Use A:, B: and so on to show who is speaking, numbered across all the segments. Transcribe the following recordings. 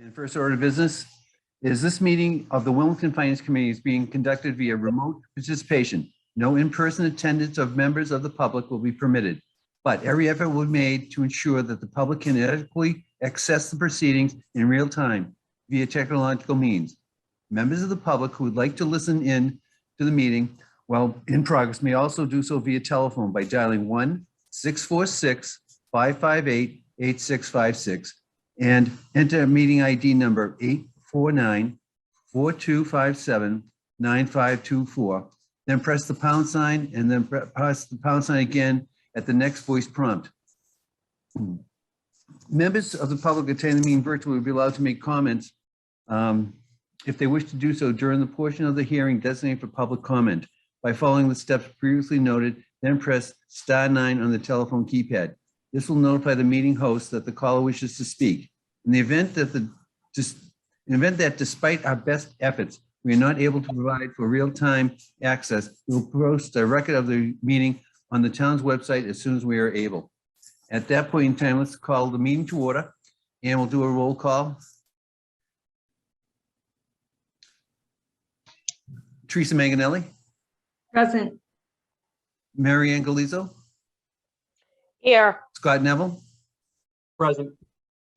A: And first order of business is this meeting of the Wilmington Finance Committee is being conducted via remote participation. No in-person attendance of members of the public will be permitted, but every effort will be made to ensure that the public can adequately access the proceedings in real time via technological means. Members of the public who would like to listen in to the meeting while in progress may also do so via telephone by dialing 1-646-558-8656 and enter meeting ID number 849-4257-9524. Then press the pound sign and then press the pound sign again at the next voice prompt. Members of the public attending the meeting virtually will be allowed to make comments if they wish to do so during the portion of the hearing designated for public comment by following the steps previously noted, then press *9 on the telephone keypad. This will notify the meeting host that the caller wishes to speak. In the event that despite our best efforts, we are not able to provide for real-time access, we will post a record of the meeting on the town's website as soon as we are able. At that point in time, let's call the meeting to order and we'll do a roll call. Teresa Manganelli.
B: Present.
A: Mary Ann Galizzo.
B: Here.
A: Scott Neville.
C: Present.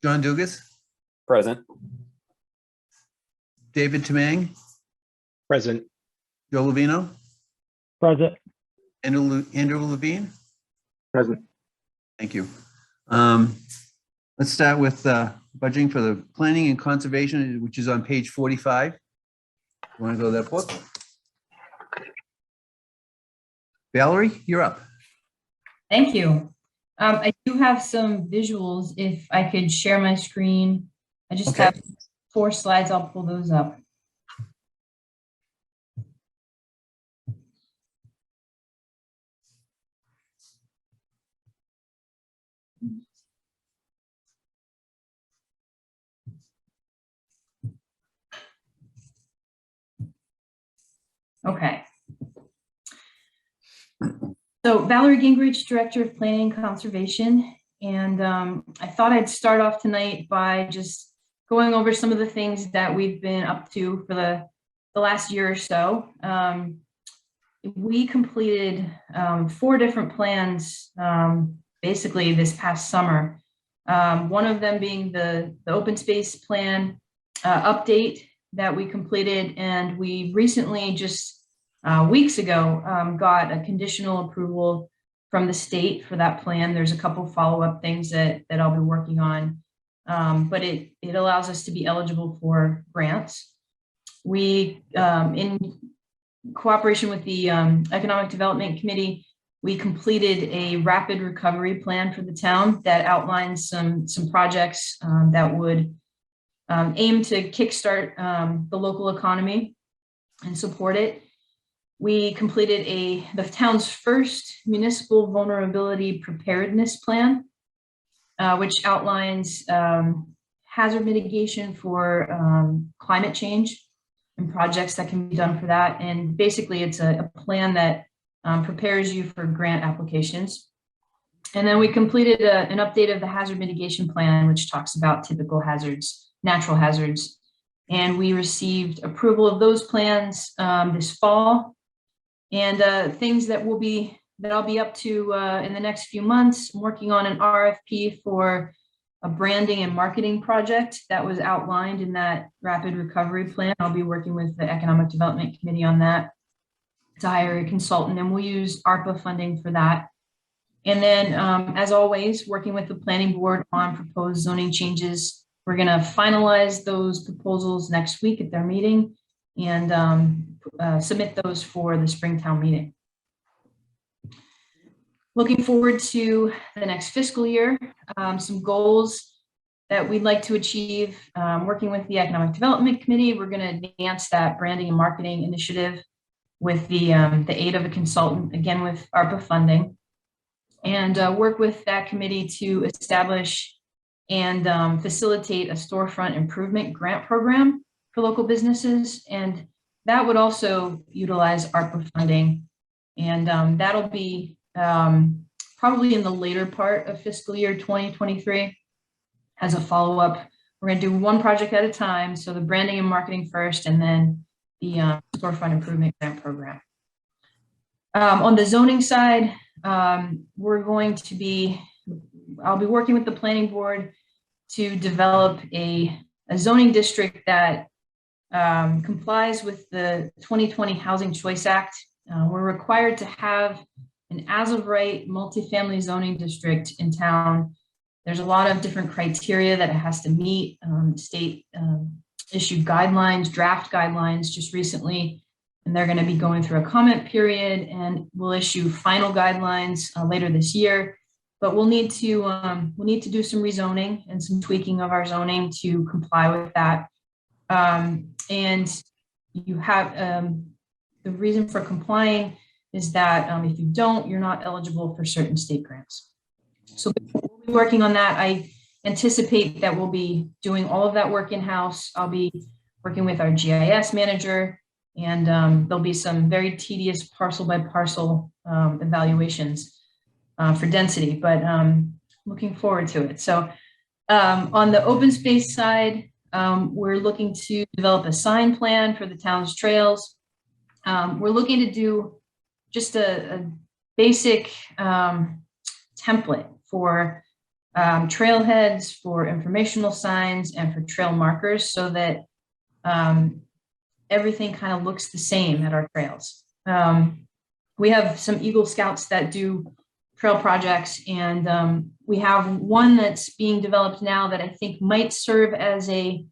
A: John Dugas.
C: Present.
A: David Tamang.
C: Present.
A: Joe Levino.
C: Present.
A: Andrew Levine.
C: Present.
A: Thank you. Let's start with budgeting for the planning and conservation, which is on page 45. You want to go to that book? Valerie, you're up.
B: Thank you. I do have some visuals. If I could share my screen. I just have 4 slides. I'll pull those up. Okay. So Valerie Genrich, Director of Planning and Conservation. And I thought I'd start off tonight by just going over some of the things that we've been up to for the last year or so. We completed 4 different plans basically this past summer. One of them being the open space plan update that we completed, and we recently just weeks ago got a conditional approval from the state for that plan. There's a couple follow-up things that I'll be working on, but it allows us to be eligible for grants. We, in cooperation with the Economic Development Committee, we completed a rapid recovery plan for the town that outlines some projects that would aim to kickstart the local economy and support it. We completed the town's first municipal vulnerability preparedness plan, which outlines hazard mitigation for climate change and projects that can be done for that. And basically it's a plan that prepares you for grant applications. And then we completed an update of the hazard mitigation plan, which talks about typical hazards, natural hazards. And we received approval of those plans this fall. And things that I'll be up to in the next few months. I'm working on an RFP for a branding and marketing project that was outlined in that rapid recovery plan. I'll be working with the Economic Development Committee on that to hire a consultant, and we'll use ARPA funding for that. And then, as always, working with the planning board on proposed zoning changes. We're going to finalize those proposals next week at their meeting and submit those for the Springtown meeting. Looking forward to the next fiscal year, some goals that we'd like to achieve. Working with the Economic Development Committee, we're going to advance that branding and marketing initiative with the aid of a consultant, again with ARPA funding, and work with that committee to establish and facilitate a storefront improvement grant program for local businesses. And that would also utilize ARPA funding. And that'll be probably in the later part of fiscal year 2023 as a follow-up we're going to do one project at a time. So the branding and marketing first, and then the storefront improvement grant program. On the zoning side, we're going to be, I'll be working with the planning board to develop a zoning district that complies with the 2020 Housing Choice Act. We're required to have an as-of-right multifamily zoning district in town. There's a lot of different criteria that it has to meet. The state issued guidelines, draft guidelines just recently, and they're going to be going through a comment period, and we'll issue final guidelines later this year. But we'll need to do some rezoning and some tweaking of our zoning to comply with that. And you have the reason for complying is that if you don't, you're not eligible for certain state grants. So we'll be working on that. I anticipate that we'll be doing all of that work in-house. I'll be working with our GIS manager, and there'll be some very tedious parcel by parcel evaluations for density, but looking forward to it. So on the open space side, we're looking to develop a sign plan for the town's trails. We're looking to do just a basic template for trailheads, for informational signs, and for trail markers, so that everything kind of looks the same at our trails. We have some Eagle Scouts that do trail projects, and we have one that's being developed now that I think might serve as an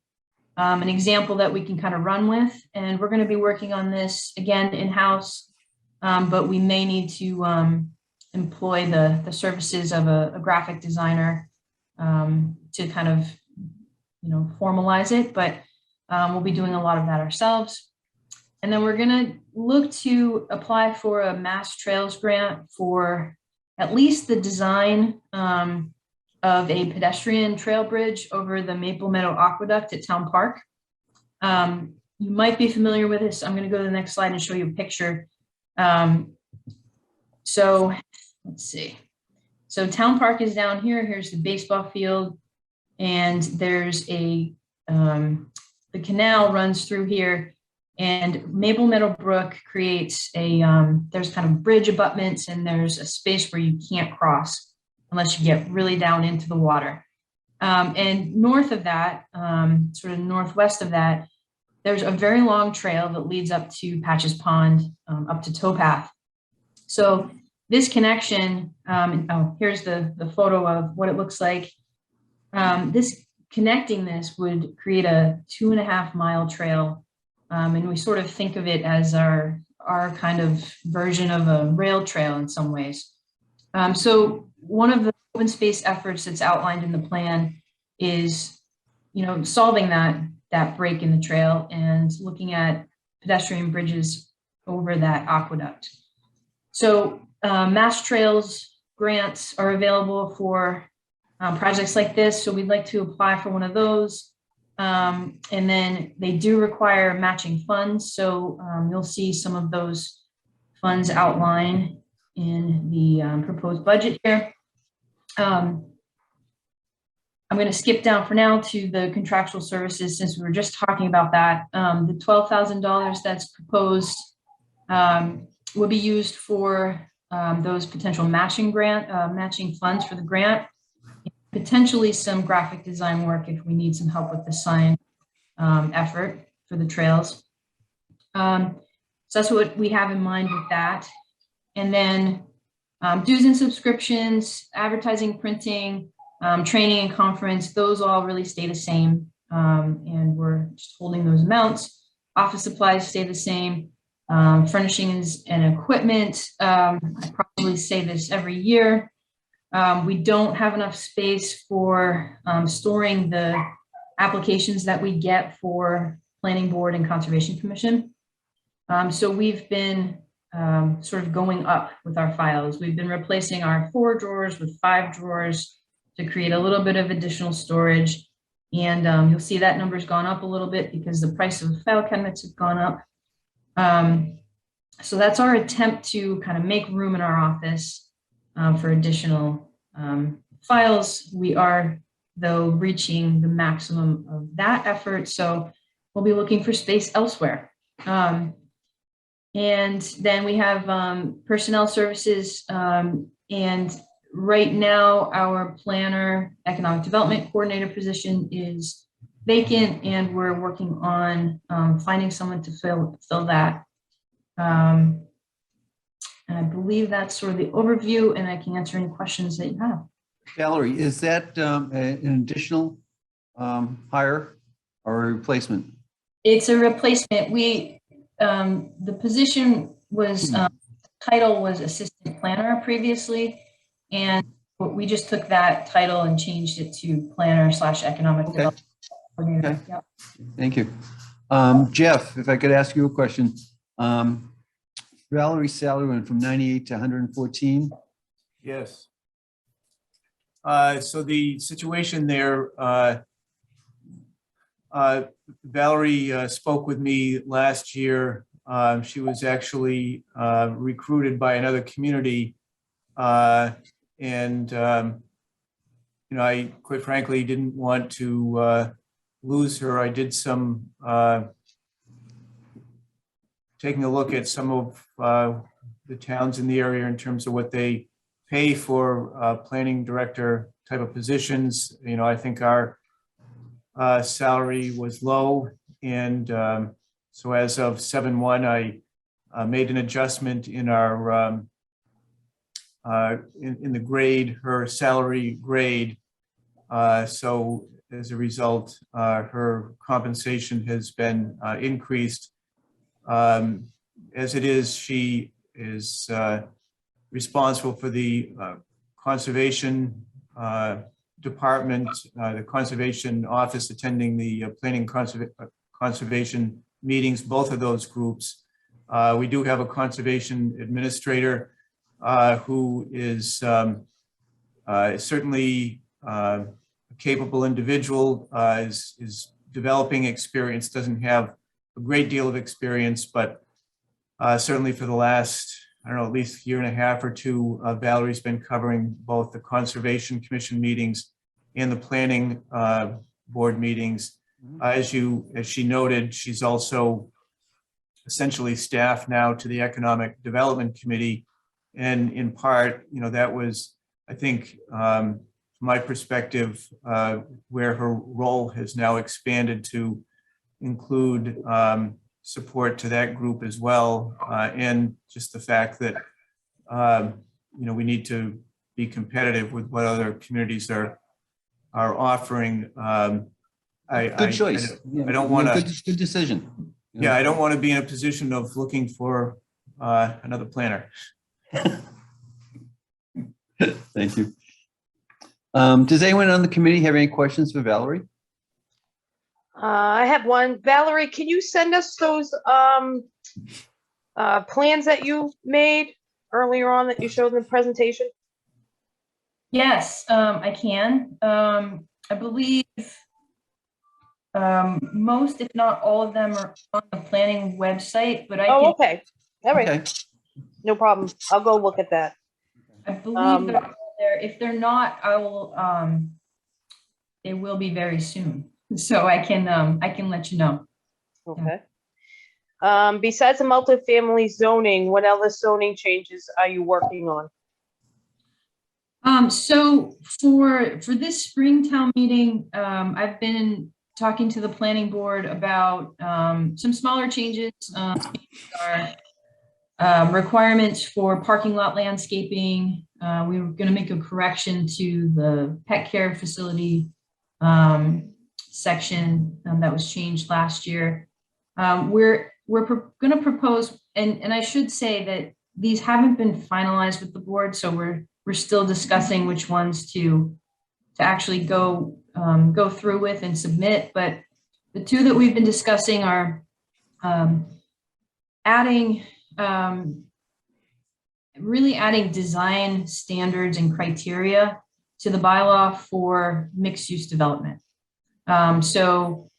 B: example that we can kind of run with. And we're going to be working on this again in-house, but we may need to employ the services of a graphic designer to kind of, formalize it. But we'll be doing a lot of that ourselves. And then we're going to look to apply for a Mass Trails grant for at least the design of a pedestrian trail bridge over the Maple Meadow Aqueduct at Town Park. You might be familiar with this. I'm going to go to the next slide and show you a picture. So let's see. So Town Park is down here. Here's the baseball field, and there's the canal runs through here, and Maple Meadow Brook creates there's kind of bridge abutments, and there's a space where you can't cross unless you get really down into the water. And north of that, sort of northwest of that, there's a very long trail that leads up to Patches Pond, up to Towpath. So this connection, here's the photo of what it looks like. Connecting this would create a 2.5 mile trail. And we sort of think of it as our kind of version of a rail trail in some ways. So one of the open space efforts that's outlined in the plan is, solving that break in the trail and looking at pedestrian bridges over that aqueduct. So Mass Trails grants are available for projects like this. So we'd like to apply for one of those. And then they do require matching funds. So you'll see some of those funds outlined in the proposed budget here. I'm going to skip down for now to the contractual services, since we were just talking about that. The $12,000 that's proposed will be used for those potential matching funds for the grant, potentially some graphic design work if we need some help with the sign effort for the trails. So that's what we have in mind with that. And then dues and subscriptions, advertising, printing, training and conference, those all really stay the same. And we're just holding those amounts. Office supplies stay the same. Furnishings and equipment, I probably say this every year. We don't have enough space for storing the applications that we get for Planning Board and Conservation Commission. So we've been sort of going up with our files. We've been replacing our 4 drawers with 5 drawers to create a little bit of additional storage. And you'll see that number's gone up a little bit because the price of file cabinets have gone up. So that's our attempt to kind of make room in our office for additional files. We are though reaching the maximum of that effort. So we'll be looking for space elsewhere. And then we have personnel services. And right now, our planner, economic development coordinator position is vacant, and we're working on finding someone to fill that. And I believe that's sort of the overview, and I can answer any questions that you have.
A: Valerie, is that an additional hire or a replacement?
B: It's a replacement. The position was, title was assistant planner previously, and we just took that title and changed it to planner / economic development coordinator.
A: Okay.
B: Yep.
A: Thank you. Jeff, if I could ask you a question. Valerie Saller went from 98 to 114.
D: Yes. So the situation there, Valerie spoke with me last year. She was actually recruited by another community. And I quite frankly didn't want to lose her. I did some taking a look at some of the towns in the area in terms of what they pay for planning director type of positions. I think our salary was low, and so as of 7/1, I made an adjustment in our in the grade, her salary grade. So as a result, her compensation has been increased. As it is, she is responsible for the conservation department, the conservation office, attending the planning conservation meetings, both of those groups. We do have a conservation administrator who is certainly a capable individual, is developing experience, doesn't have a great deal of experience, but certainly for the last, I don't know, at least year and a half or two, Valerie's been covering both the Conservation Commission meetings and the Planning Board meetings. As she noted, she's also essentially staff now to the Economic Development Committee. And in part, that was, I think, from my perspective, where her role has now expanded to include support to that group as well, and just the fact that we need to be competitive with what other communities are offering.
A: Good choice.
D: I don't want to.
A: Good decision.
D: Yeah, I don't want to be in a position of looking for another planner.
A: Thank you. Does anyone on the committee have any questions for Valerie?
E: I have one. Valerie, can you send us those plans that you made earlier on that you showed in the presentation?
B: Yes, I can. I believe most, if not all of them, are on the planning website, but I can.
E: Oh, okay. All right.
A: Okay.
E: No problem. I'll go look at that.
B: I believe they're there. If they're not, I will. They will be very soon, so I can let you know.
E: Okay. Besides the multifamily zoning, what other zoning changes are you working on?
B: So for this Springtown meeting, I've been talking to the planning board about some smaller changes. Our requirements for parking lot landscaping. We were going to make a correction to the pet care facility section that was changed last year. We're going to propose, and I should say that these haven't been finalized with the board, so we're still discussing which ones to actually go through with and submit. But the two that we've been discussing are really adding design standards and criteria to the bylaw for mixed-use development. So,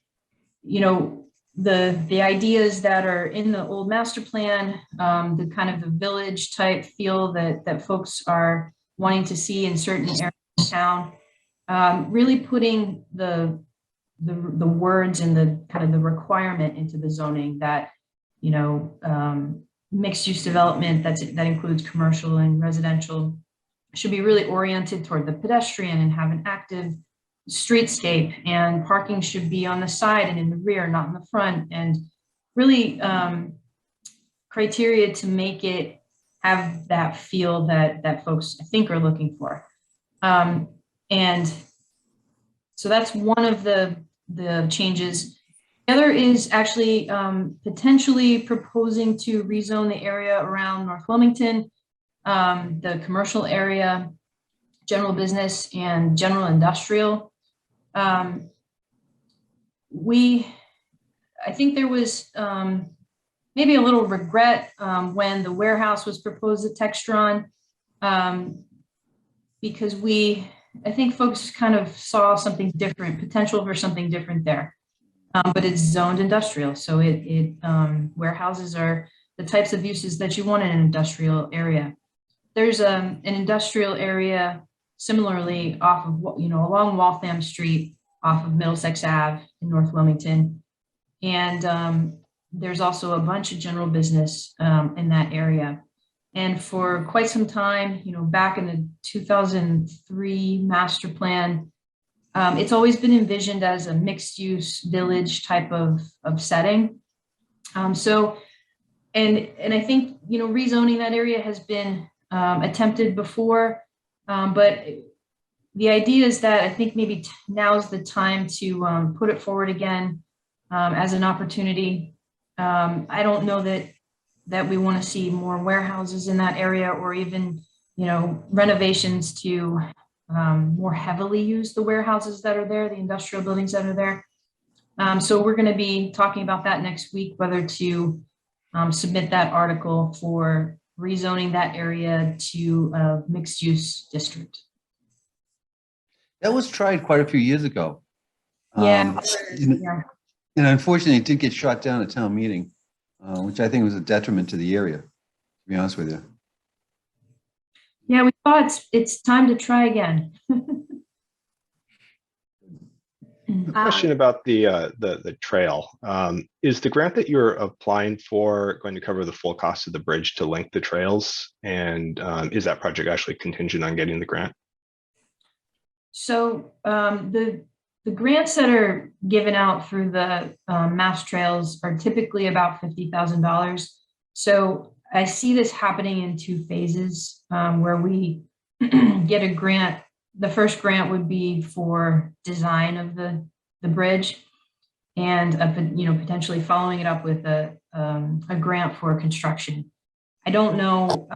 B: the ideas that are in the old master plan, the kind of the village type feel that folks are wanting to see in certain areas of town. really putting the words and the kind of the requirement into the zoning that, mixed use development that includes commercial and residential should be really oriented toward the pedestrian and have an active streetscape, and parking should be on the side and in the rear, not in the front, and really criteria to make it have that feel that folks, I think, are looking for. And so that's one of the changes. The other is actually potentially proposing to rezone the area around North Wilmington, the commercial area, general business, and general industrial. I think there was maybe a little regret when the warehouse was proposed at Textron, because I think folks kind of saw something different, potential for something different there. But it's zoned industrial, so warehouses are the types of uses that you want in an industrial area. There's an industrial area similarly off of, along Waltham Street, off of Middlesex Ave in North Wilmington, and there's also a bunch of general business in that area. And for quite some time, back in the 2003 master plan, it's always been envisioned as a mixed-use village type of setting. And I think, rezoning that area has been attempted before, but the idea is that I think maybe now's the time to put it forward again as an opportunity. I don't know that we want to see more warehouses in that area, or even, renovations to more heavily use the warehouses that are there, the industrial buildings that are there. So we're going to be talking about that next week, whether to submit that article for rezoning that area to a mixed use district.
A: That was tried quite a few years ago.
B: Yeah.
A: And unfortunately, it did get shot down at town meeting, which I think was a detriment to the area, to be honest with you.
B: Yeah, we thought it's time to try again.
C: A question about the trail. Is the grant that you're applying for going to cover the full cost of the bridge to link the trails? And is that project actually contingent on getting the grant?
B: So the grants that are given out through the Mass Trails are typically about $50,000. So I see this happening in two phases, where we get a grant. The first grant would be for design of the bridge, and potentially following it up with a grant for construction. I don't know.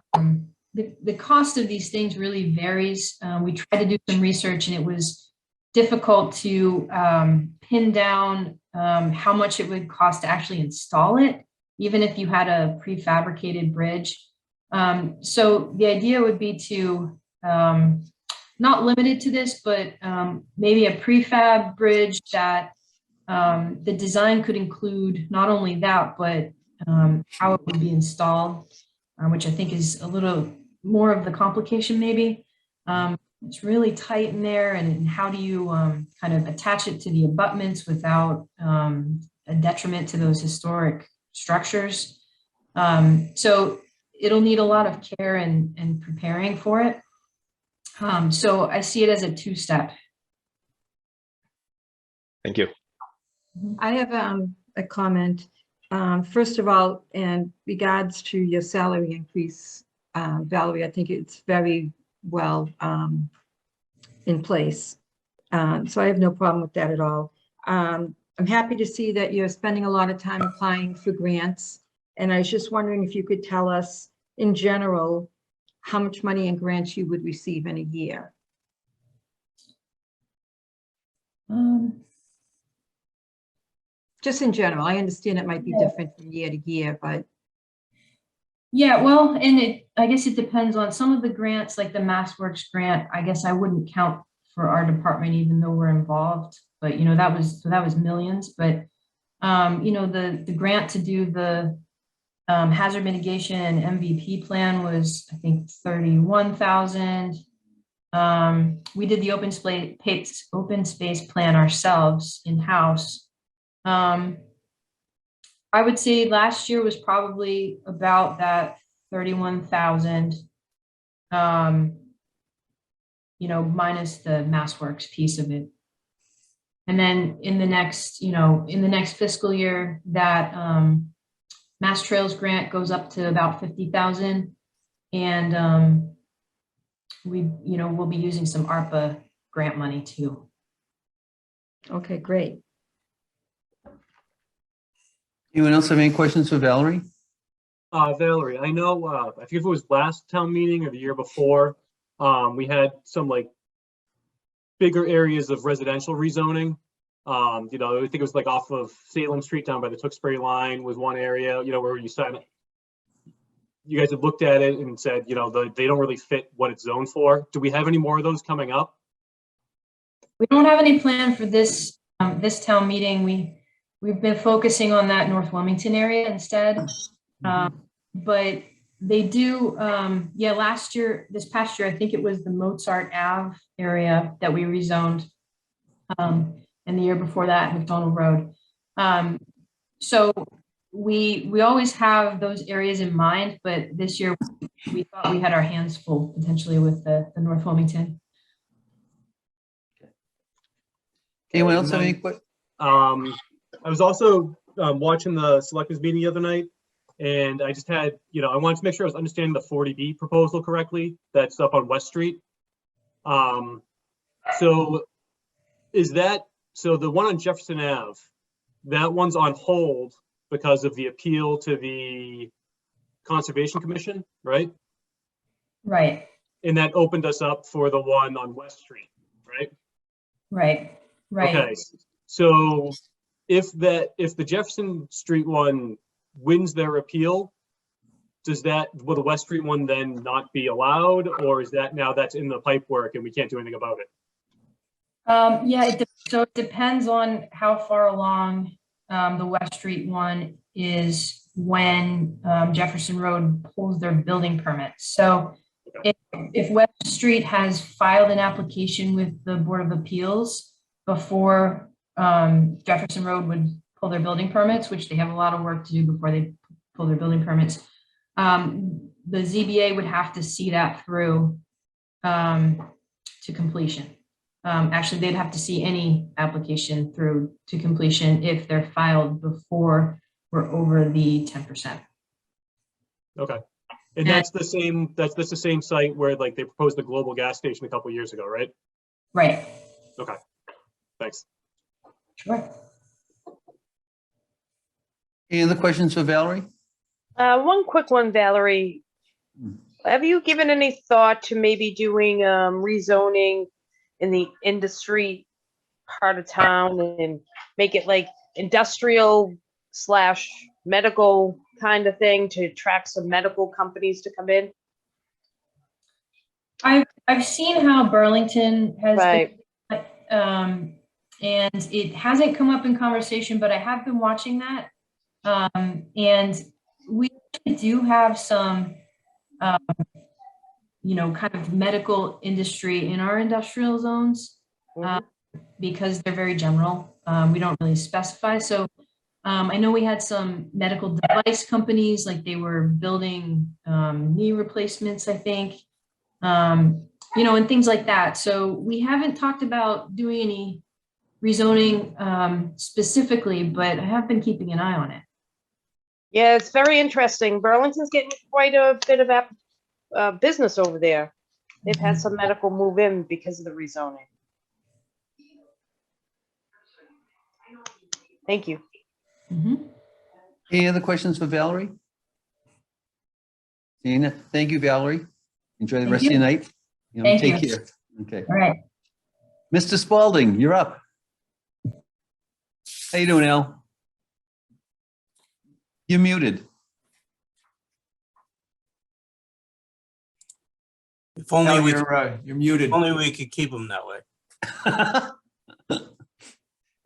B: The cost of these things really varies. We tried to do some research, and it was difficult to pin down how much it would cost to actually install it, even if you had a prefabricated bridge. So the idea would be to, not limited to this, but maybe a prefab bridge that the design could include not only that, but how it would be installed, which I think is a little more of the complication maybe. It's really tight in there, and how do you kind of attach it to the abutments without a detriment to those historic structures. So it'll need a lot of care and preparing for it. So I see it as a two-step.
C: Thank you.
F: I have a comment. First of all, in regards to your salary increase, Valerie, I think it's very well in place. So I have no problem with that at all. I'm happy to see that you're spending a lot of time applying for grants. And I was just wondering if you could tell us in general how much money in grants you would receive in a year. Just in general. I understand it might be different from year to year, but.
B: Yeah, well, and I guess it depends on some of the grants, like the MassWorks grant. I guess I wouldn't count for our department, even though we're involved. But that was millions. But the grant to do the hazard mitigation and MVP plan was, I think, 31,000. We did the open space plan ourselves in-house. I would say last year was probably about that 31,000. Minus the MassWorks piece of it. And then in the next fiscal year, that Mass Trails grant goes up to about 50,000. And we'll be using some ARPA grant money too.
F: Okay, great.
A: Anyone else have any questions for Valerie?
G: Valerie, I know, I forget if it was last town meeting or the year before, we had some like bigger areas of residential rezoning. I think it was like off of Salem Street down by the Tewksbury line was one area, where you guys have looked at it and said, they don't really fit what it's zoned for. Do we have any more of those coming up?
B: We don't have any plan for this town meeting. We've been focusing on that North Wilmington area instead. But they do, this past year, I think it was the Mozart Ave area that we rezoned. And the year before that, McDonald Road. So we always have those areas in mind, but this year we thought we had our hands full potentially with the North Wilmington.
A: Anyone else have any questions?
G: I was also watching the selectmen's meeting the other night, and I just had, I wanted to make sure I was understanding the 40B proposal correctly. That's up on West Street. So the one on Jefferson Ave, that one's on hold because of the appeal to the Conservation Commission, right?
B: Right.
G: And that opened us up for the one on West Street, right?
B: Right.
G: Okay, so if the Jefferson Street one wins their appeal, will the West Street one then not be allowed, or is that now that's in the pipe work and we can't do anything about it?
B: So it depends on how far along the West Street one is when Jefferson Road pulls their building permits. So if West Street has filed an application with the Board of Appeals before Jefferson Road would pull their building permits, which they have a lot of work to do before they pull their building permits, the ZBA would have to see that through to completion. Actually, they'd have to see any application through to completion if they're filed before we're over the 10%.
G: Okay. And that's the same site where like they proposed the global gas station a couple of years ago, right?
B: Right.
G: Okay. Thanks.
B: Sure.
A: Any other questions for Valerie?
E: One quick one, Valerie. Have you given any thought to maybe doing rezoning in the industry part of town and make it like industrial / medical kind of thing to attract some medical companies to come in?
B: I've seen how Burlington has
E: Right.
B: been, and it hasn't come up in conversation, but I have been watching that. And we do have some, kind of medical industry in our industrial zones because they're very general. We don't really specify. So I know we had some medical device companies, like they were building knee replacements, I think, and things like that. So we haven't talked about doing any rezoning specifically, but I have been keeping an eye on it.
E: Yeah, it's very interesting. Burlington's getting quite a bit of business over there. They've had some medical move in because of the rezoning. Thank you.
B: Mhm.
A: Any other questions for Valerie? Dana, thank you, Valerie. Enjoy the
B: Thank
A: rest of your
B: you.
A: night.
B: Thank
A: Take
B: you.
A: care. Okay.
B: All right.
A: Mr. Spalding, you're up. How you doing, Al? You're muted.
H: If only
A: Al,
H: we,
D: You're muted.
H: if only we could keep them that way.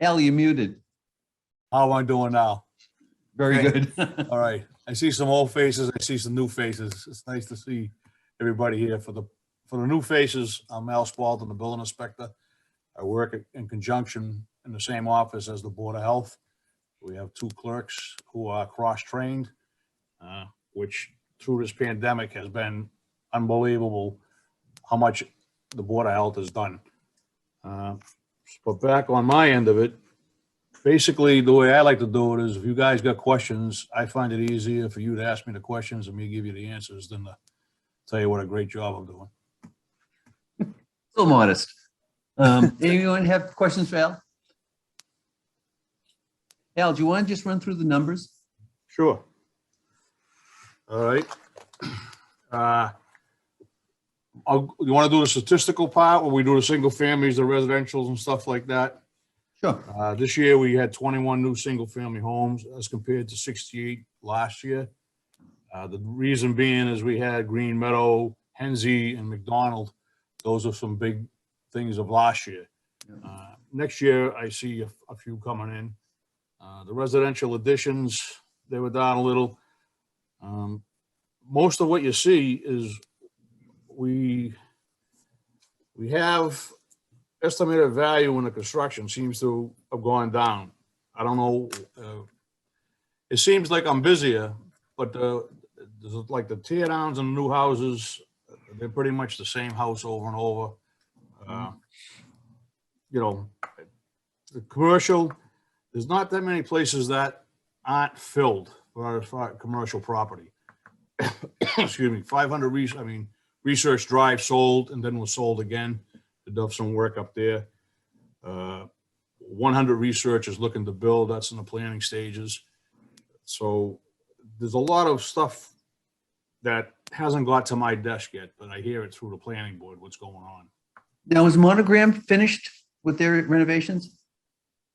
A: Al, you're muted.
I: How am I doing now?
A: Very
D: Great.
A: good.
I: All right. I see some old faces. I see some new faces. It's nice to see everybody here for the for the new faces, I'm Al Spalding, the building inspector. I work in conjunction in the same office as the Board of Health. We have two clerks who are cross-trained, which through this pandemic has been unbelievable how much the Board of Health has done. But back on my end of it, basically the way I like to do it is if you guys got questions, I find it easier for you to ask me the questions and me give you the answers than to tell you what a great job I'm doing.
A: So modest. Anyone have questions for Al? Al, do you want to just run through the numbers?
I: Sure. All right. You want to do the statistical part where we do the single families, the residentials and stuff like that?
A: Sure.
I: This year we had 21 new single family homes as compared to 68 last year. The reason being is we had Green Meadow, Hensley and McDonald. Those are some big things of last year. Next year I see a few coming in. The residential additions, they were down a little. Most of what you see is we have estimated value in the construction seems to have gone down. I don't know. It seems like I'm busier, but like the tear downs and new houses, they're pretty much the same house over and over. You know, the commercial, there's not that many places that aren't filled for commercial property. Excuse me, 500 Research Drive sold and then was sold again. They did some work up there. 100 Research is looking to build. That's in the planning stages. So there's a lot of stuff that hasn't got to my desk yet, but I hear it through the planning board, what's going on.
A: Now, is Monogram finished with their renovations?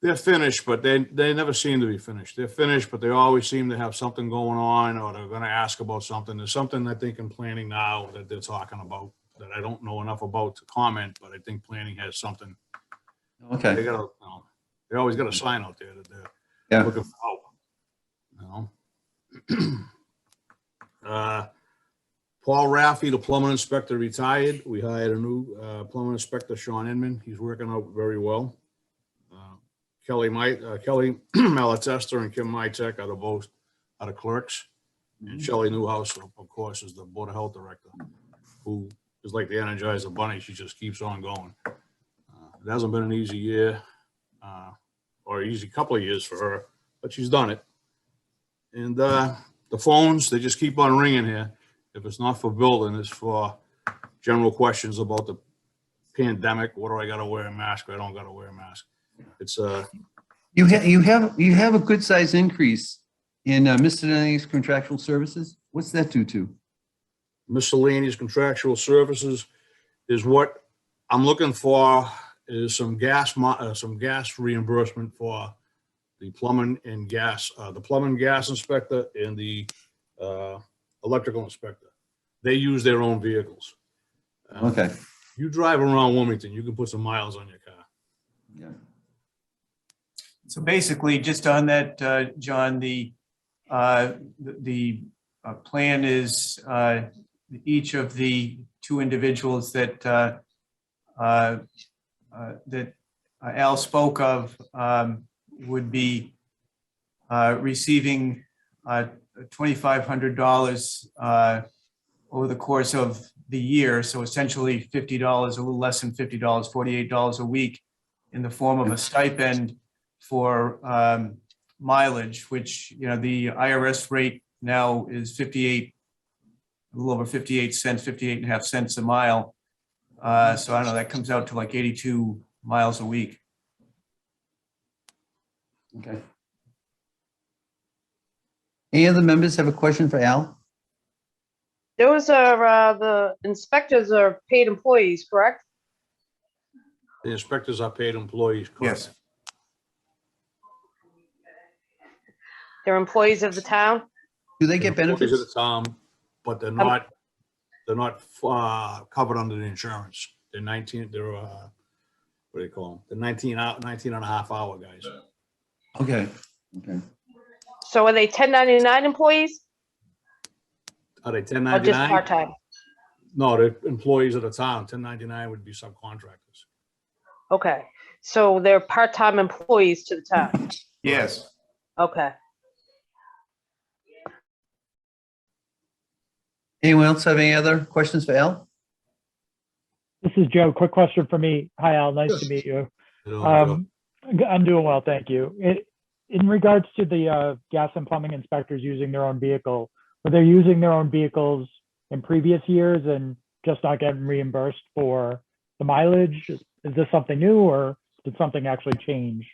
I: They're finished, but they never seem to be finished. They're finished, but they always seem to have something going on, or they're going to ask about something. There's something I think in planning now that they're talking about that I don't know enough about to comment, but I think planning has something.
A: Okay.
I: They always got a sign out there that they're looking for help. You know? Paul Raffy, the plumbing inspector, retired. We hired a new plumbing inspector, Sean Inman. He's working out very well. Kelly Malatester and Kim Mytek are both clerks. And Shelly Newhouse, of course, is the Board of Health director, who is like the Energizer Bunny. She just keeps on going. It hasn't been an easy year or easy couple of years for her, but she's done it. And the phones, they just keep on ringing here. If it's not for building, it's for general questions about the pandemic. What do I got to wear a mask? Or I don't got to wear a mask. It's
A: You have a good size increase in miscellaneous contractual services. What's that due to?
I: Miscellaneous contractual services is what I'm looking for. Is some gas reimbursement for the plumbing and gas, inspector and the electrical inspector. They use their own vehicles.
A: Okay.
I: You drive around Wilmington, you can put some miles on your car.
A: Yeah.
D: So basically, just on that, John, the plan is each of the two individuals that Al spoke of would be receiving $2,500 over the course of the year. So essentially $50, a little less than $50, $48 a week in the form of a stipend for mileage, which, you know, the IRS rate now is a little over 58 cents, 58 and a half cents a mile. So I don't know, that comes out to like 82 miles a week.
A: Okay. Any other members have a question for Al?
E: Those are, the inspectors are paid employees, correct?
I: The inspectors are paid employees, correct?
D: Yes.
E: They're employees of the town?
A: Do they get
I: Employees
A: benefits?
I: of the town, but they're not covered under the insurance. They're what do you call them? The 19 and a half hour guys.
A: Okay. Okay.
E: So are they 1099 employees
I: Are they
E: or just
I: 1099?
E: part-time?
I: No, the employees of the town, 1099 would be subcontractors.
E: Okay, so they're part-time employees to the town.
D: Yes.
E: Okay.
A: Anyone else have any other questions for Al?
J: This is Joe. Quick question for me. Hi, Al. Nice to meet you. I'm doing well, thank you. In regards to the gas and plumbing inspectors using their own vehicle, were they using their own vehicles in previous years and just not getting reimbursed for the mileage? Is this something new, or did something actually change?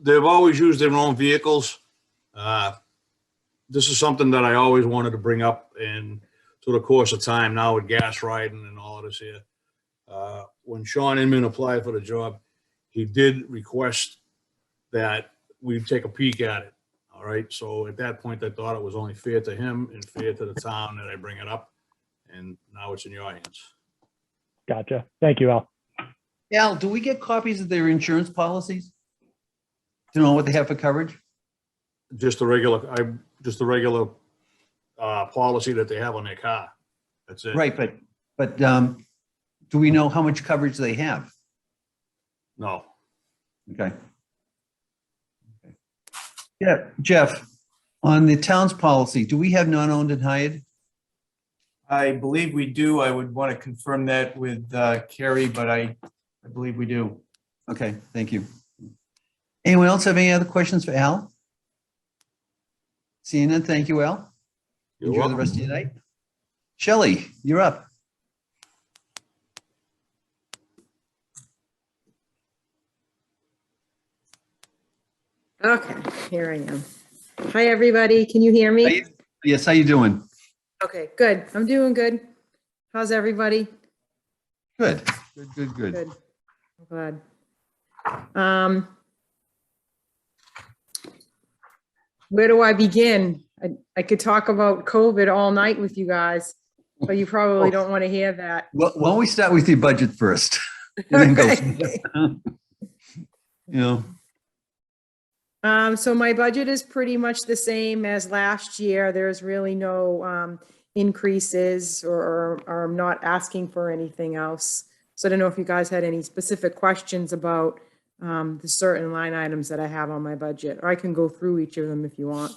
I: They've always used their own vehicles. This is something that I always wanted to bring up in through the course of time now with gas riding and all of this here. When Sean Inman applied for the job, he did request that we take a peek at it. All right. So at that point, I thought it was only fair to him and fair to the town that I bring it up. And now it's in your hands.
J: Gotcha. Thank you, Al.
A: Al, do we get copies of their insurance policies? To know what they have for coverage?
I: Just the regular, policy that they have on their car. That's it.
A: Right, but do we know how much coverage they have?
I: No.
A: Okay. Yeah, Jeff, on the town's policy, do we have non-owned and hired?
D: I believe we do. I would want to confirm that with Carrie, but I believe we do.
A: Okay, thank you. Anyone else have any other questions for Al? Seeing none, thank you, Al.
I: You're
A: Enjoy
I: welcome.
A: the rest of your night. Shelly, you're up.
K: Okay, here I am. Hi, everybody. Can you hear me?
A: Yes, how you doing?
K: Okay, good. I'm doing good. How's everybody?
A: Good, good.
K: Good. I'm glad. Where do I begin? I could talk about COVID all night with you guys, but you probably don't want to hear that.
A: Well, why don't we start with your budget first? And then go from there. You know.
K: So my budget is pretty much the same as last year. There's really no increases, or I'm not asking for anything else. So I don't know if you guys had any specific questions about the certain line items that I have on my budget, or I can go through each of them if you want.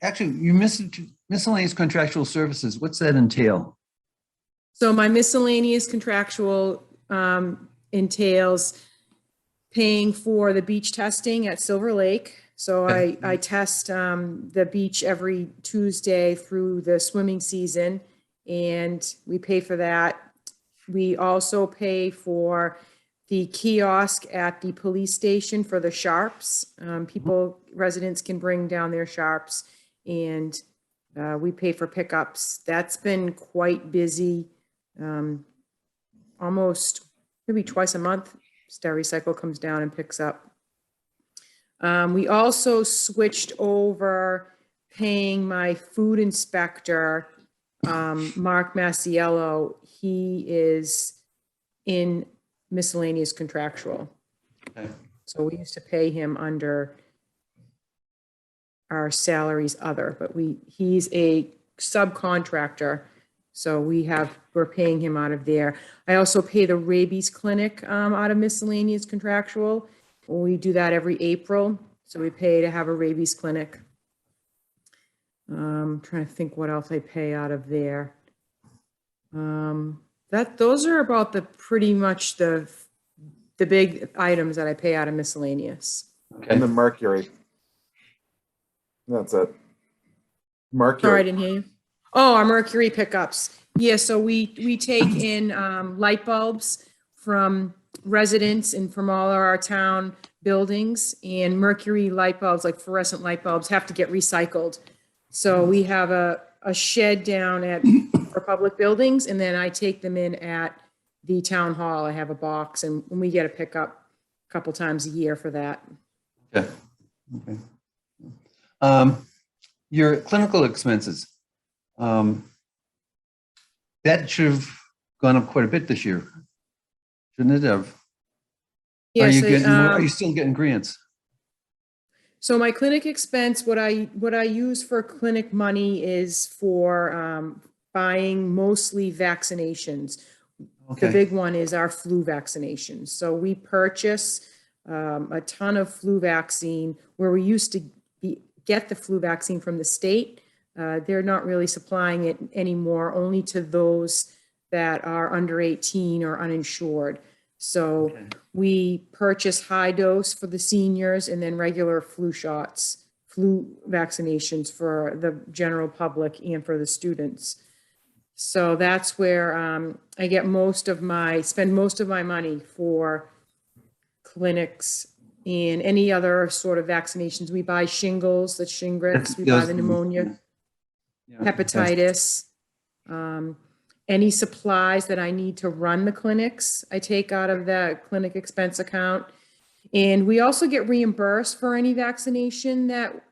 A: Actually, you missed miscellaneous contractual services. What's that entail?
K: So my miscellaneous contractual entails paying for the beach testing at Silver Lake. So I test the beach every Tuesday through the swimming season, and we pay for that. We also pay for the kiosk at the police station for the sharps. Residents can bring down their sharps, and we pay for pickups. That's been quite busy, almost maybe twice a month. Star Recycle comes down and picks up. We also switched over paying my food inspector, Mark Masiello. He is in miscellaneous contractual.
A: Okay.
K: So we used to pay him under our salaries other, but he's a subcontractor. So we're paying him out of there. I also pay the rabies clinic out of miscellaneous contractual. We do that every April. So we pay to have a rabies clinic. Trying to think what else I pay out of there. Those are about pretty much the big items that I pay out of miscellaneous.
A: Okay.
L: And the Mercury. That's it. Mercury.
K: Sorry, I didn't hear you. Oh, our Mercury pickups. Yeah, so we take in light bulbs from residents and from all of our town buildings, and Mercury light bulbs, like fluorescent light bulbs, have to get recycled. So we have a shed down for public buildings, and then I take them in at the town hall. I have a box, and we get a pickup a couple times a year for that.
A: Okay. Your clinical expenses, that should have gone up quite a bit this year, shouldn't it have?
K: Yeah,
A: are you still getting grants?
K: So my clinic expense, what I use for clinic money is for buying mostly vaccinations. The
A: Okay,
K: big one is our flu vaccination. So we purchase a ton of flu vaccine where we used to get the flu vaccine from the state. They're not really supplying it anymore, only to those that are under 18 or uninsured. So
A: Okay.
K: we purchase high dose for the seniors and then regular flu shots, flu vaccinations for the general public and for the students. So that's where I get spend most of my money for clinics and any other sort of vaccinations. We buy shingles, the Genrich, we buy the pneumonia,
A: Yeah.
K: hepatitis, any supplies that I need to run the clinics, I take out of the clinic expense account. And we also get reimbursed for any vaccination that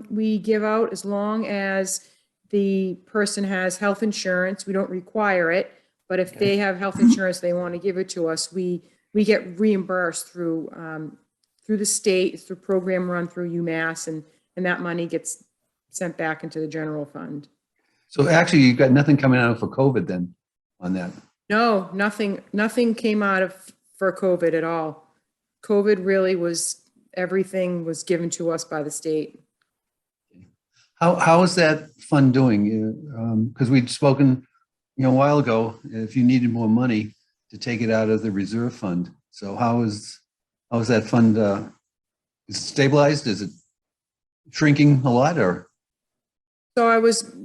K: we give out, as long as the person has health insurance. We don't require it, but if they have health insurance, they want to give it to us, we get reimbursed through the state, through program run through UMass, and that money gets sent back into the general fund.
A: So actually, you've got nothing coming out for COVID then on that?
K: No, nothing came out of for COVID at all. COVID really everything was given to us by the state.
A: How is that fund doing? Because we'd spoken, a while ago, if you needed more money to take it out of the reserve fund. So how is that fund, is it stabilized? Is it shrinking a lot, or?
K: So I was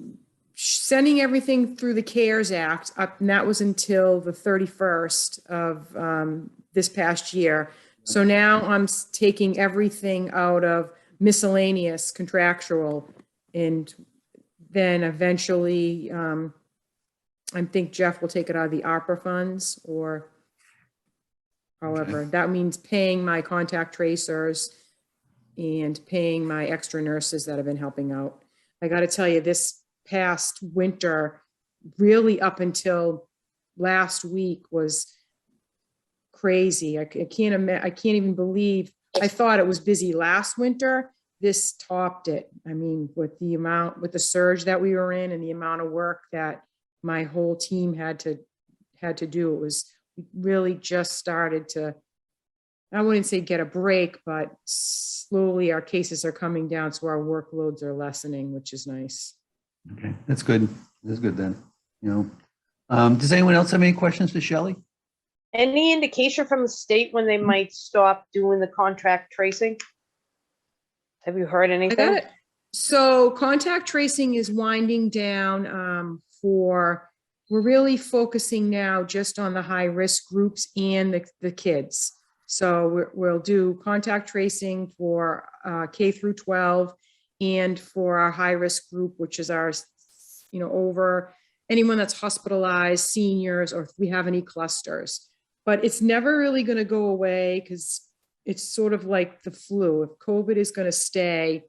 K: sending everything through the CARES Act up, and that was until the 31st of this past year. So now I'm taking everything out of miscellaneous contractual, and then eventually I think Jeff will take it out of the ARPA funds, or however, that means paying my contact tracers and paying my extra nurses that have been helping out. I got to tell you, this past winter, really up until last week, was crazy. I can't even believe, I thought it was busy last winter. This topped it. I mean, with the surge that we were in and the amount of work that my whole team had to do, it was really just started to, I wouldn't say get a break, but slowly our cases are coming down, so our workloads are lessening, which is nice.
A: Okay, that's good. That's good then. Does anyone else have any questions for Shelly?
E: Any indication from the state when they might stop doing the contract tracing? Have you heard
K: I
E: anything?
K: got it. So contact tracing is winding down we're really focusing now just on the high risk groups and the kids. So we'll do contact tracing for K through 12 and for our high risk group, which is our, over anyone that's hospitalized, seniors, or if we have any clusters. But it's never really going to go away, because it's sort of like the flu. If COVID is going to stay,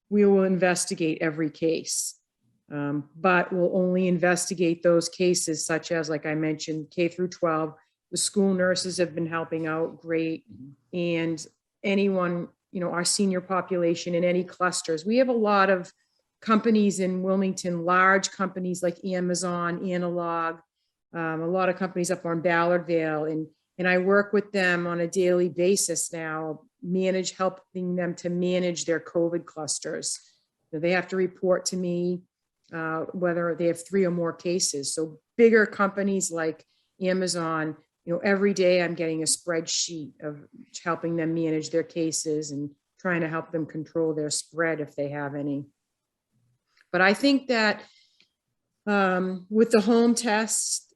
K: we will investigate every case. But we'll only investigate those cases such as, like I mentioned, K through 12. The school nurses have been helping out great. And anyone, our senior population in any clusters. We have a lot of companies in Wilmington, large companies like Amazon, Analog, a lot of companies up on Ballardvale. And I work with them on a daily basis now, helping them to manage their COVID clusters. So they have to report to me whether they have 3 or more cases. So bigger companies like Amazon, every day I'm getting a spreadsheet of helping them manage their cases and trying to help them control their spread if they have any. But I think that with the home tests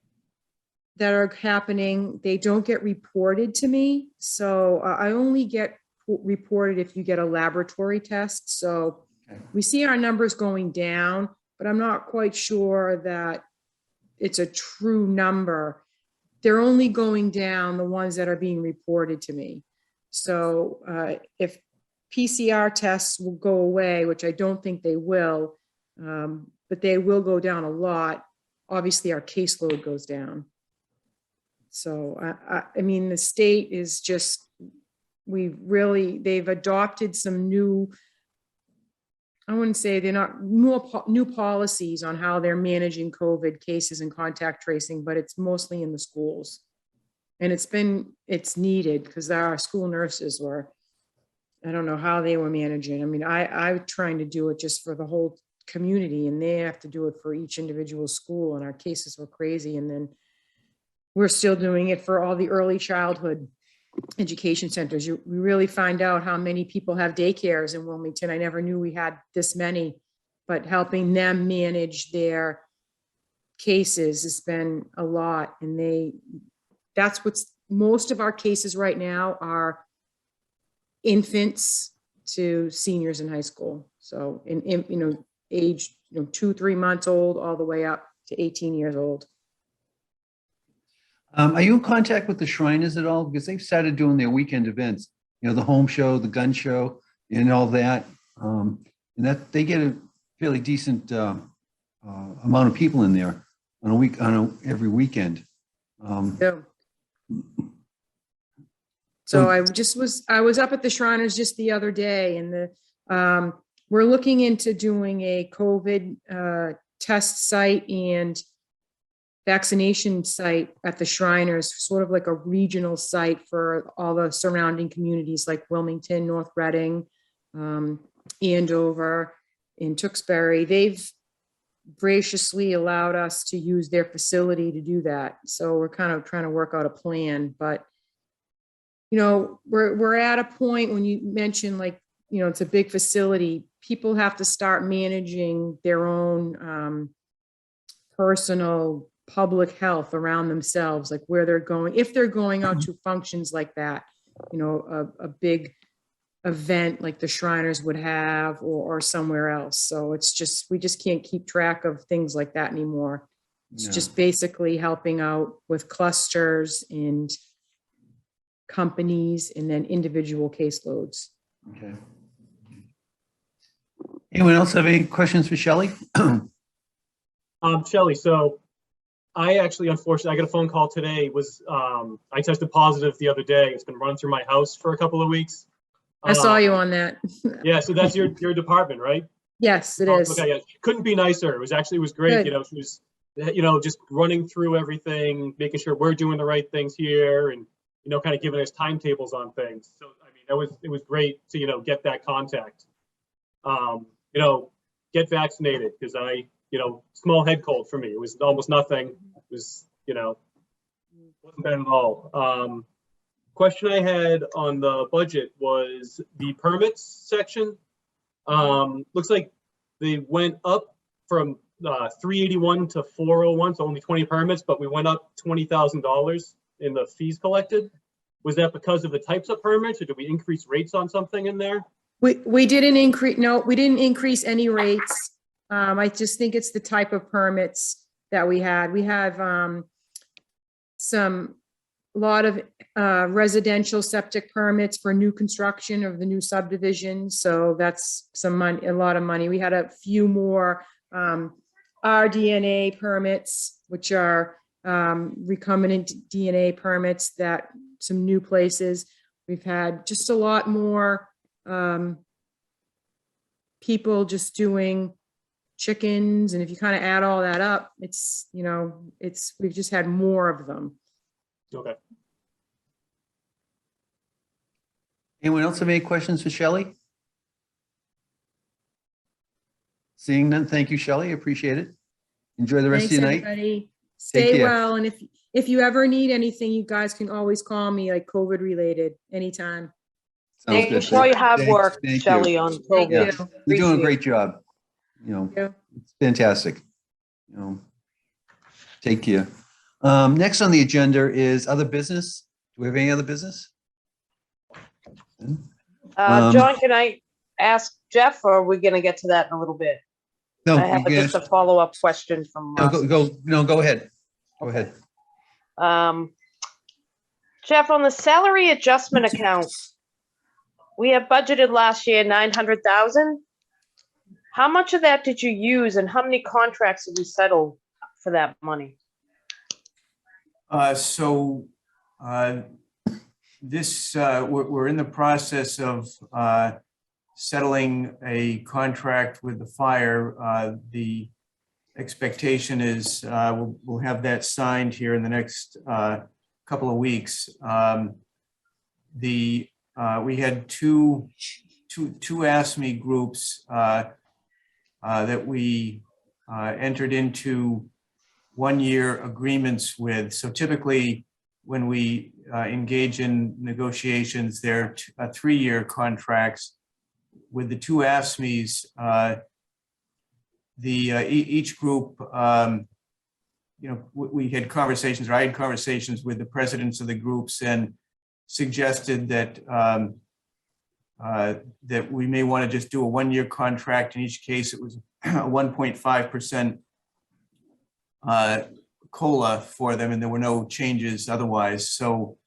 K: that are happening, they don't get reported to me. So I only get reported if you get a laboratory test. So we see our numbers going down, but I'm not quite sure that it's a true number. They're only going down, the ones that are being reported to me. So if PCR tests will go away, which I don't think they will, but they will go down a lot, obviously our caseload goes down. So I mean, the state is just, they've adopted some new I wouldn't say they're not new policies on how they're managing COVID cases and contact tracing, but it's mostly in the schools. And it's needed because our school nurses were, I don't know how they were managing. I mean, I'm trying to do it just for the whole community, and they have to do it for each individual school, and our cases were crazy. And then we're still doing it for all the early childhood education centers. We really find out how many people have daycares in Wilmington. I never knew we had this many, but helping them manage their cases has been a lot. And that's what's most of our cases right now are infants to seniors in high school. So in age 2-3 months old all the way up to 18 years old.
A: Are you in contact with the Shriners at all? Because they've started doing their weekend events, the home show, the gun show, and all that. And that they get a fairly decent amount of people in there on every weekend.
K: Yeah. So I was up at the Shriners just the other day, and we're looking into doing a COVID test site and vaccination site at the Shriners, sort of like a regional site for all the surrounding communities like Wilmington, North Reading, Andover, and Tewksbury. They've graciously allowed us to use their facility to do that. So we're kind of trying to work out a plan, but we're at a point when you mentioned it's a big facility. People have to start managing their own personal public health around themselves, like where they're going, if they're going out to functions like that, a big event like the Shriners would have, or somewhere else. So we just can't keep track of things like that anymore. It's just basically helping out with clusters and companies and then individual caseloads.
A: Okay. Anyone else have any questions for Shelly?
G: Shelly, so I actually, unfortunately, I got a phone call today. I tested positive the other day. It's been running through my house for a couple of weeks.
K: I saw you on that.
G: Yeah, so that's your department, right?
K: yes, it is.
G: Okay, yeah. Couldn't be nicer. It was great.
K: Good.
G: She was, just running through everything, making sure we're doing the right things here, and kind of giving us timetables on things. So I mean, it was great to get that contact. Get vaccinated, because small head cold for me. It was almost nothing. It was, wasn't bad at all. Question I had on the budget was the permits section. Looks like they went up from 381 to 401, so only 20 permits, but we went up $20,000 in the fees collected. Was that because of the types of permits, or did we increase rates on something in there?
K: We didn't increase, no, we didn't increase any rates. I just think it's the type of permits that we had. We have a lot of residential septic permits for new construction of the new subdivision. So that's some money, a lot of money. We had a few more RDNA permits, which are recombinant DNA permits, that some new places. We've had just a lot more people just doing chickens. And if you kind of add all that up, we've just had more of them.
G: Okay.
A: Anyone else have any questions for Shelly? Seeing none, thank you, Shelly. Appreciate it. Enjoy the rest of your night.
K: Everybody.
A: Take
K: Stay
A: care.
K: well. And if you ever need anything, you guys can always call me, like COVID related, anytime.
A: Sounds
E: Thank you
A: good.
E: for your hard
A: Thank-
E: work,
A: thank you.
E: Shelley, on
K: Thank
E: COVID.
K: you.
A: You're doing a
E: Appreciate
A: great job.
K: Yeah.
A: It's fantastic. Take care. Next on the agenda is other business. Do we have any other business?
E: John, can I ask Jeff, or are we gonna get to that in a little bit?
A: No,
E: I have just a follow-up question from Russ.
A: go ahead. Go ahead.
E: Jeff, on the salary adjustment account, we have budgeted last year 900,000. How much of that did you use, and how many contracts did we settle for that money?
D: We're in the process of settling a contract with the fire. The expectation is we'll have that signed here in the next couple of weeks. We had two ASME groups that we entered into one-year agreements with. So typically, when we engage in negotiations, they're three-year contracts. With the two ASMEs, each group, we had conversations, or I had conversations with the presidents of the groups and suggested that that we may want to just do a one-year contract. In each case, it was a 1.5% COLA for them, and there were no changes otherwise. So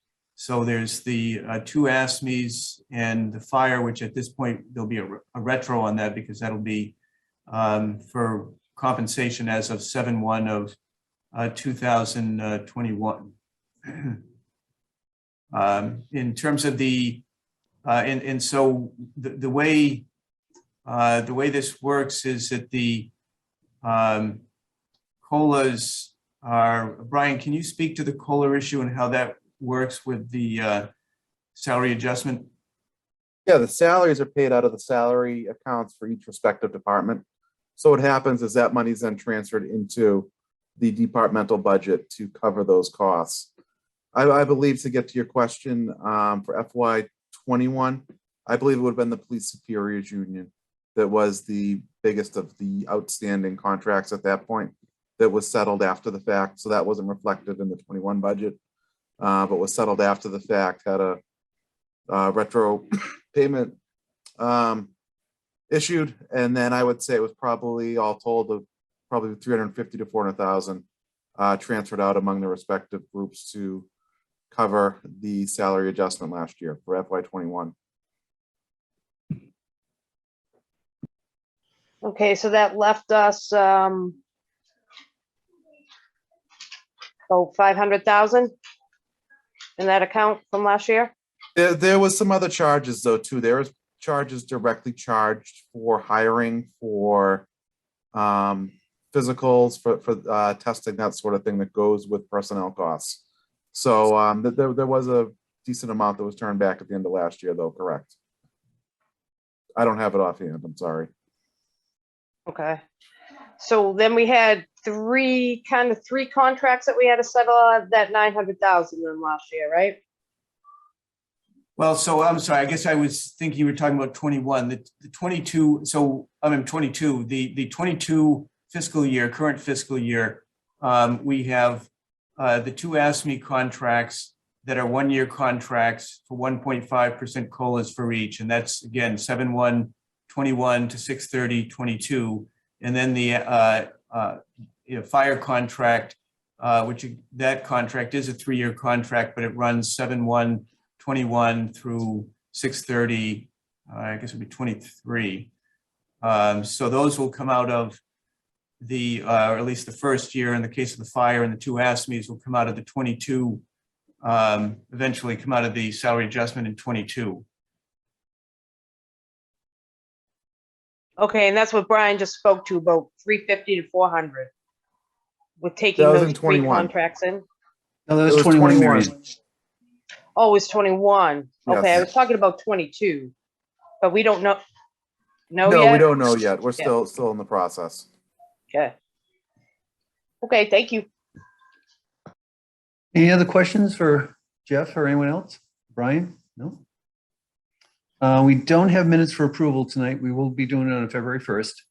D: there's the two ASMEs and the fire, which at this point, there'll be a retro on that because that'll be for compensation as of 7/1 of 2021. In terms of the, and so the way this works is that the COLAs are, Brian, can you speak to the COLA issue and how that works with the salary adjustment?
L: Yeah, the salaries are paid out of the salary accounts for each respective department. So what happens is that money is then transferred into the departmental budget to cover those costs. I believe, to get to your question, for FY21, I believe it would have been the Police Superiors Union that was the biggest of the outstanding contracts at that point, that was settled after the fact. So that wasn't reflected in the 21 budget, but was settled after the fact, had a retro payment issued. And then I would say it was probably all told probably 350 to 400,000 transferred out among the respective groups to cover the salary adjustment last year for FY21.
E: Okay, so that left us, 500,000 in that account from last year?
L: There was some other charges though too. There was charges directly charged for hiring, for physicals, for testing, that sort of thing that goes with personnel costs. So there was a decent amount that was turned back at the end of last year though, correct? I don't have it offhand, I'm sorry.
E: Okay. So then we had three contracts that we had to settle out of that 900,000 in last year, right?
D: Well, so I'm sorry, I guess I was thinking you were talking about 21, the 22. So I'm 22, the 22 fiscal year, current fiscal year, we have the two ASME contracts that are one-year contracts for 1.5% COLAs for each. And that's, again, 7/1/21 to 6/30/22. And then the fire contract, which that contract is a three-year contract, but it runs 7/1/21 through 6/30, I guess it would be 23. So those will come out of the, or at least the first year in the case of the fire, and the two ASMEs will come out of the 22, eventually come out of the salary adjustment in 22.
E: Okay, and that's what Brian just spoke to, about 350 to 400. With taking
L: That was
E: those
L: in
E: three
L: 21.
E: contracts in.
A: No, that was 21, Mary.
E: Oh, it's 21. Okay,
L: Yes.
E: I was talking about 22, but we don't know.
L: No,
E: yet?
L: we don't know yet. We're
E: Yeah.
L: still in the process.
E: Okay. Okay, thank you.
A: Any other questions for Jeff or anyone else? Brian? No? We don't have minutes for approval tonight. We will be doing it on February 1st.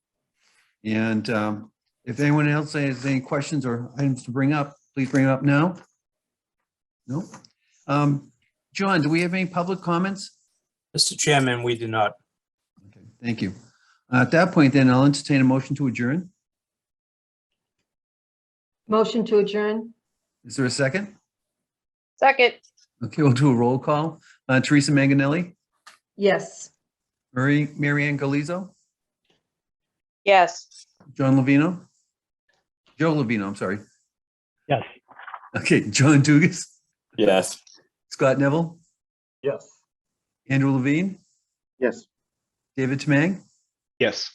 A: And if anyone else has any questions or items to bring up, please bring it up now. No? John, do we have any public comments?
H: Mr. Chairman, we do not.
A: Okay, thank you. At that point, then I'll entertain a motion to adjourn.
F: Motion to adjourn?
A: Is there a second?
E: Second,
A: Okay, we'll do a roll call. Teresa Manganelli,
F: Yes.
A: Mary Ann Galizo,
E: yes.
A: John Levino, Joe Levino, I'm sorry.
J: Yes.
A: Okay, John Dugas,
H: Yes.
A: Scott Neville,
G: Yes.
A: Andrew Levine,
L: Yes.
A: David Temang,
C: Yes.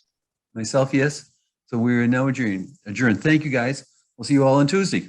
A: myself, yes. So we are now adjourned. Thank you, guys. We'll see you all on Tuesday.